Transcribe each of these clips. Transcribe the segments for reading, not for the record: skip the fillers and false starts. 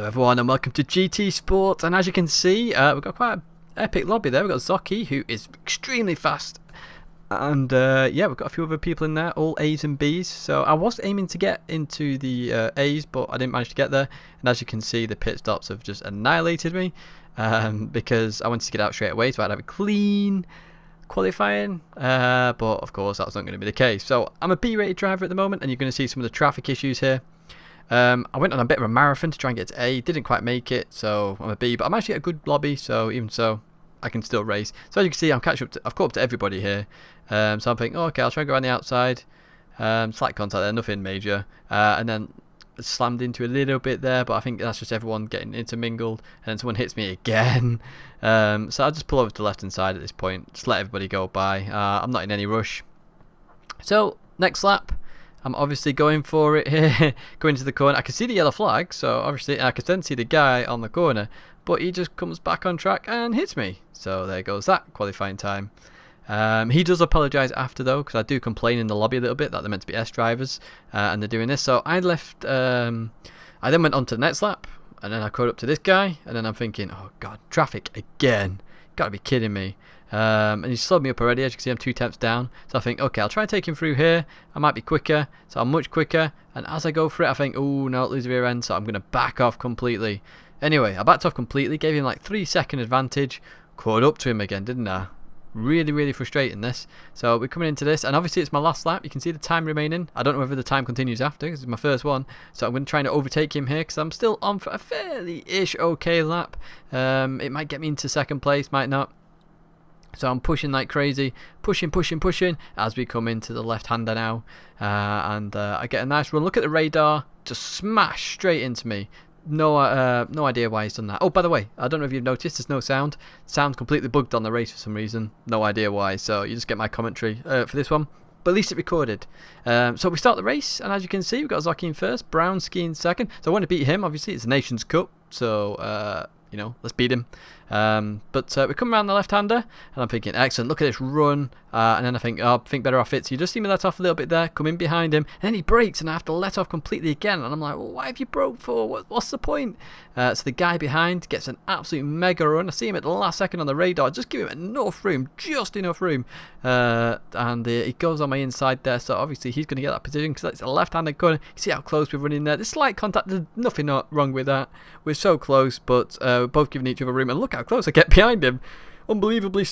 everyone, and welcome to GT Sport. And as you can see, we've got quite an epic lobby there. We've got Zoki, who is extremely fast, and yeah, we've got a few other people in there, all A's and B's. So I was aiming to get into the A's, but I didn't manage to get there. And as you can see, the pit stops have just annihilated me, because I wanted to get out straight away, so I'd have a clean qualifying, but of course that's not going to be the case. So I'm a B-rated driver at the moment, and you're going to see some of the traffic issues here. I went on a bit of a marathon to try and get to A, didn't quite make it, so I'm a B, but I'm actually at a good lobby, so even so, I can still race. So as you can see, I've caught up to everybody here, so I'm thinking, oh, okay, I'll try and go around the outside, slight contact there, nothing major, and then slammed into a little bit there, but I think that's just everyone getting intermingled, and then someone hits me again, so I'll just pull over to the left hand side at this point, just let everybody go by. I'm not in any rush. So next lap, I'm obviously going for it here, going to the corner. I can see the yellow flag, so obviously I can then see the guy on the corner, but he just comes back on track and hits me. So there goes that qualifying time. He does apologise after though, because I do complain in the lobby a little bit that they're meant to be S drivers, and they're doing this. So I left, I then went on to the next lap, and then I caught up to this guy, and then I'm thinking, oh god, traffic again, gotta be kidding me. And he slowed me up already. As you can see, I'm 2 tenths down, so I think, okay, I'll try and take him through here. I might be quicker, so I'm much quicker, and as I go for it I think, oh no, lose the rear end, so I'm going to back off completely. Anyway, I backed off completely, gave him like 3-second advantage, caught up to him again, didn't I? Really frustrating this. So we're coming into this, and obviously it's my last lap. You can see the time remaining. I don't know whether the time continues after, because it's my first one, so I'm going to try and overtake him here, because I'm still on for a fairly-ish okay lap. It might get me into second place, might not. So I'm pushing like crazy, pushing as we come into the left-hander now, and I get a nice run. Look at the radar, just smash straight into me. No idea why he's done that. Oh, by the way, I don't know if you've noticed, there's no sound. Sound completely bugged on the race for some reason. No idea why. So you just get my commentary for this one. But at least it recorded. So we start the race, and as you can see, we've got Zoki in first, Brownski in second. So I want to beat him. Obviously, it's a Nations Cup, so you know, let's beat him. But we come around the left-hander, and I'm thinking, excellent, look at this run. And then I think, oh, think better off it. So you just see me let off a little bit there, come in behind him, and then he breaks, and I have to let off completely again. And I'm like, well, why have you broke for? What's the point? So the guy behind gets an absolute mega run. I see him at the last second on the radar, just give him enough room, just enough room. And he goes on my inside there, so obviously he's going to get that position, because that's a left-handed corner. You see how close we're running there. There's slight contact, there's nothing wrong with that. We're so close, but we're both giving each other room, and look how close I get behind him. Unbelievably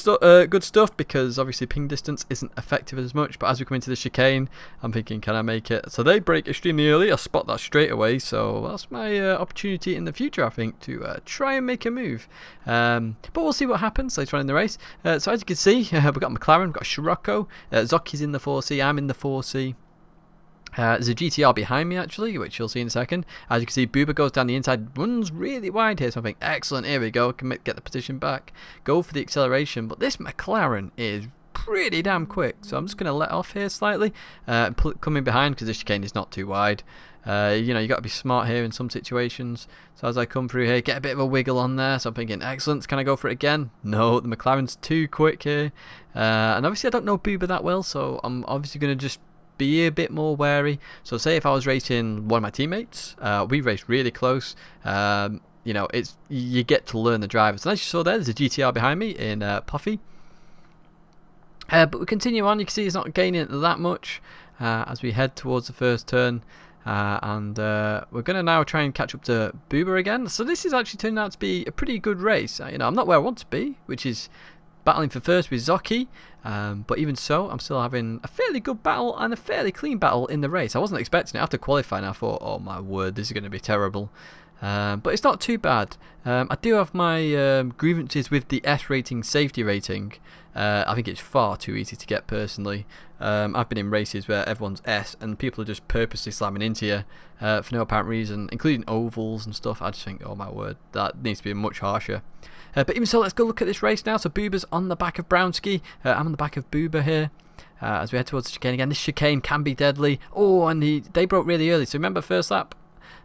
good stuff, because obviously ping distance isn't effective as much, but as we come into the chicane, I'm thinking, can I make it? So they brake extremely early. I spot that straight away, so that's my opportunity in the future, I think, to try and make a move. But we'll see what happens later on in the race. So as you can see, we've got McLaren, we've got Scirocco, Zoki's in the 4C, I'm in the 4C. There's a GTR behind me actually, which you'll see in a second. As you can see, Booba goes down the inside, runs really wide here, so I think, excellent, here we go, can get the position back, go for the acceleration. But this McLaren is pretty damn quick, so I'm just going to let off here slightly, come in behind, because this chicane is not too wide. You know, you got to be smart here in some situations. So as I come through here, get a bit of a wiggle on there, so I'm thinking, excellent, can I go for it again? No, the McLaren's too quick here, and obviously I don't know Booba that well, so I'm obviously going to just be a bit more wary. So say if I was racing one of my teammates, we raced really close, you know, you get to learn the drivers, and as you saw there's a GTR behind me in Puffy. But we continue on. You can see he's not gaining that much as we head towards the first turn, and we're going to now try and catch up to Booba again. So this is actually turning out to be a pretty good race. You know, I'm not where I want to be, which is battling for first with Zoki, but even so, I'm still having a fairly good battle and a fairly clean battle in the race. I wasn't expecting it. After qualifying, I thought, oh my word, this is going to be terrible. But it's not too bad. I do have my grievances with the S rating safety rating. I think it's far too easy to get personally. I've been in races where everyone's S and people are just purposely slamming into you for no apparent reason, including ovals and stuff. I just think, oh my word, that needs to be much harsher. But even so, let's go look at this race now. So Booba's on the back of Brownski. I'm on the back of Booba here. As we head towards the chicane again. This chicane can be deadly. Oh, and they broke really early. So remember first lap?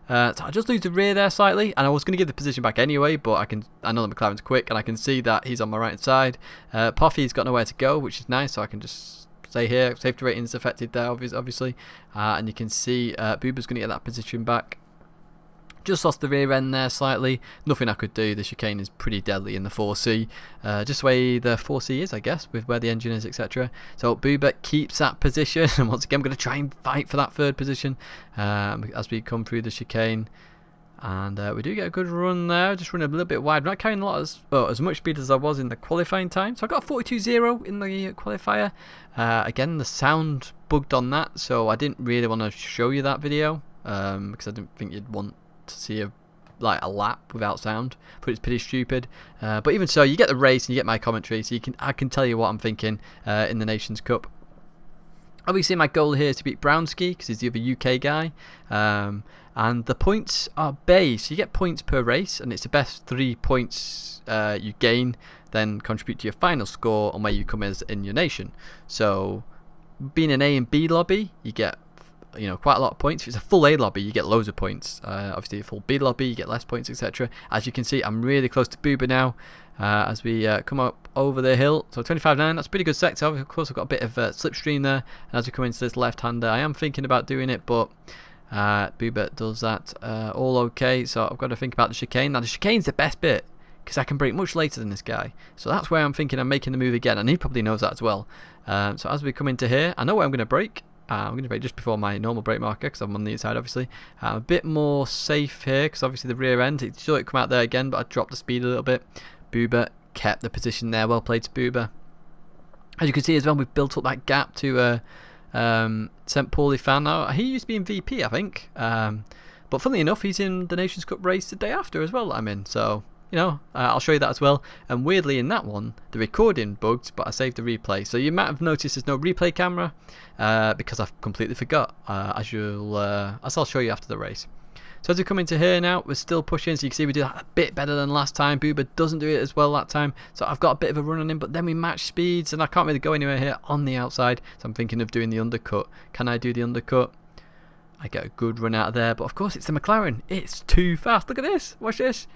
So I just lose the rear there slightly, and I was going to give the position back anyway, but I know the McLaren's quick, and I can see that he's on my right side. Puffy's got nowhere to go, which is nice, so I can just stay here. Safety rating's affected there, obviously. And you can see Booba's going to get that position back. Just lost the rear end there slightly. Nothing I could do. The chicane is pretty deadly in the 4C. Just the way the 4C is, I guess, with where the engine is, etc. So Buber keeps that position. And once again, I'm going to try and fight for that third position as we come through the chicane. And we do get a good run there. Just running a little bit wide. Not carrying a lot as much speed as I was in the qualifying time. So I got a 42.0 in the qualifier. Again, the sound bugged on that. So I didn't really want to show you that video. Because I didn't think you'd want to see a lap without sound, but it's pretty stupid. But even so, you get the race and you get my commentary, so I can tell you what I'm thinking in the Nations Cup. Obviously, my goal here is to beat Brownski because he's the other UK guy, and the points are base. You get points per race, and it's the best 3 points you gain then contribute to your final score on where you come as in your nation. So, being an A and B lobby, you get quite a lot of points. If it's a full A lobby, you get loads of points. Obviously, a full B lobby, you get less points, etc. As you can see, I'm really close to Buber now as we come up over the hill. So 25.9, that's a pretty good sector. Of course, I've got a bit of slipstream there. And as we come into this left-hander, I am thinking about doing it, but Buber does that all okay. So I've got to think about the chicane. Now, the chicane's the best bit because I can brake much later than this guy. So that's where I'm thinking I'm making the move again, and he probably knows that as well. So as we come into here, I know where I'm going to brake. I'm going to brake just before my normal brake marker because I'm on the inside, obviously. I'm a bit more safe here because obviously the rear end, it should come out there again, but I dropped the speed a little bit. Buber kept the position there. Well played to Buber. As you can see as well, we've built up that gap to St. Pauli fan. Now, he used to be in VP, I think. But funnily enough, he's in the Nations Cup race the day after as well that I'm in. So, I'll show you that as well. And weirdly in that one, the recording bugged, but I saved the replay. So you might have noticed there's no replay camera because I've completely forgot, as I'll show you after the race. So as we come into here now, we're still pushing. So you can see we do that a bit better than last time. Buber doesn't do it as well that time. So I've got a bit of a run on him, but then we match speeds and I can't really go anywhere here on the outside. So I'm thinking of doing the undercut. Can I do the undercut? I get a good run out of there, but of course it's the McLaren. It's too fast. Look at this. Watch this.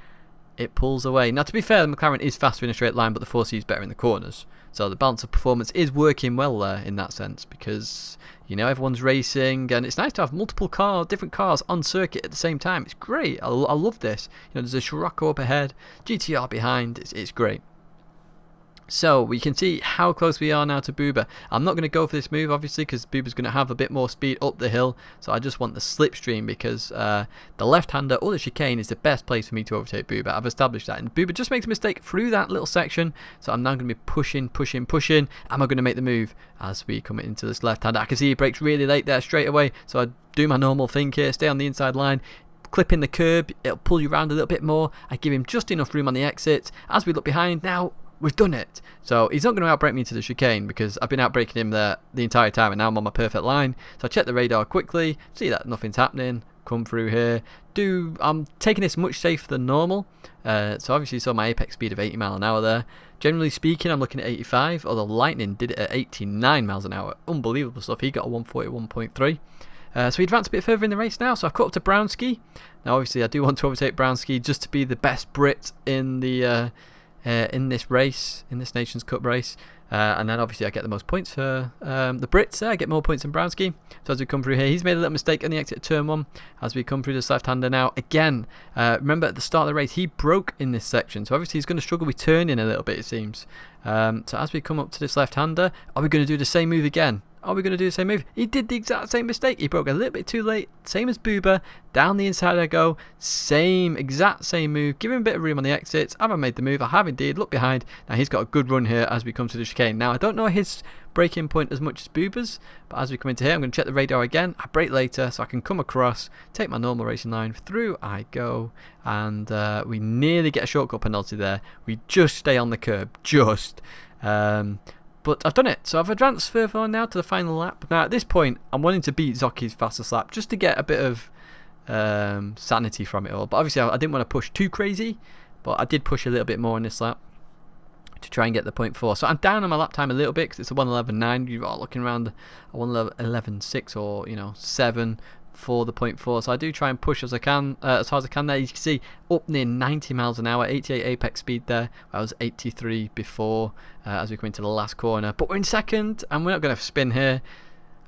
It pulls away. Now, to be fair, the McLaren is faster in a straight line, but the 4C is better in the corners. So the balance of performance is working well there in that sense because, everyone's racing and it's nice to have multiple different cars on circuit at the same time. It's great. I love this. There's a Scirocco up ahead, GTR behind. It's great. So we can see how close we are now to Buber. I'm not going to go for this move obviously because Buber's going to have a bit more speed up the hill. So I just want the slipstream because the left-hander or the chicane is the best place for me to overtake Buber. I've established that. And Buber just makes a mistake through that little section. So I'm now going to be pushing. Am I going to make the move as we come into this left-hander? I can see he brakes really late there straight away. So I do my normal thing here, stay on the inside line. Clipping the curb, it'll pull you around a little bit more. I give him just enough room on the exit. As we look behind now, we've done it. So he's not going to outbrake me to the chicane because I've been outbraking him there the entire time and now I'm on my perfect line. So I check the radar quickly, see that nothing's happening, come through here. I'm taking this much safer than normal. So obviously you saw my apex speed of 80 miles an hour there. Generally speaking, I'm looking at 85, although Lightning did it at 89 miles an hour. Unbelievable stuff. He got a 141.3. So we advanced a bit further in the race now. So I've caught up to Brownski. Now obviously I do want to overtake Brownski just to be the best Brit in the in this race, in this Nations Cup race. And then obviously I get the most points for the Brits there. I get more points than Brownski. So as we come through here, he's made a little mistake on the exit of turn 1. As we come through this left-hander now, again, remember at the start of the race, he broke in this section. So obviously he's going to struggle with turning a little bit, it seems. So as we come up to this left-hander, are we going to do the same move again? Are we going to do the same move? He did the exact same mistake. He broke a little bit too late. Same as Buber. Down the inside I go. Exact same move. Give him a bit of room on the exits. Have I made the move? I have indeed. Look behind. Now he's got a good run here as we come to the chicane. Now I don't know his braking point as much as Buber's, but as we come into here, I'm going to check the radar again. I brake later so I can come across, take my normal racing line. Through I go. And we nearly get a shortcut penalty there. We just stay on the curb. Just. But I've done it, so I've advanced further on now to the final lap. Now at this point, I'm wanting to beat Zocchi's fastest lap just to get a bit of sanity from it all. But obviously I didn't want to push too crazy, but I did push a little bit more in this lap to try and get the 0.4. So I'm down on my lap time a little bit because it's a 1:11.9. You're looking around a 1:11.6 or 7 for the 0.4. So I do try and push as I can, as hard as I can there. You can see up near 90 miles an hour, 88 apex speed there. I was 83 before as we come into the last corner. But we're in second and we're not going to spin here.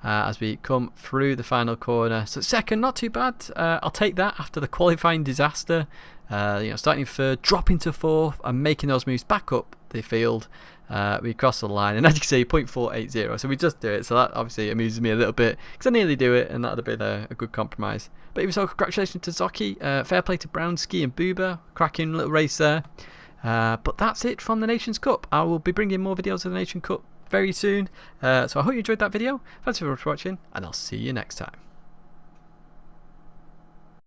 as we come through the final corner. So second, not too bad. I'll take that after the qualifying disaster. Starting third, dropping to fourth, and making those moves back up the field. We cross the line, and as you can see, 0.480. So we just do it. So that obviously amuses me a little bit because I nearly do it, and that would have been a good compromise. But even so, congratulations to Zoki. Fair play to Brownski and Booba. Cracking little race there. But that's it from the Nations Cup. I will be bringing more videos of the Nations Cup very soon. So I hope you enjoyed that video. Thanks for watching, and I'll see you next time.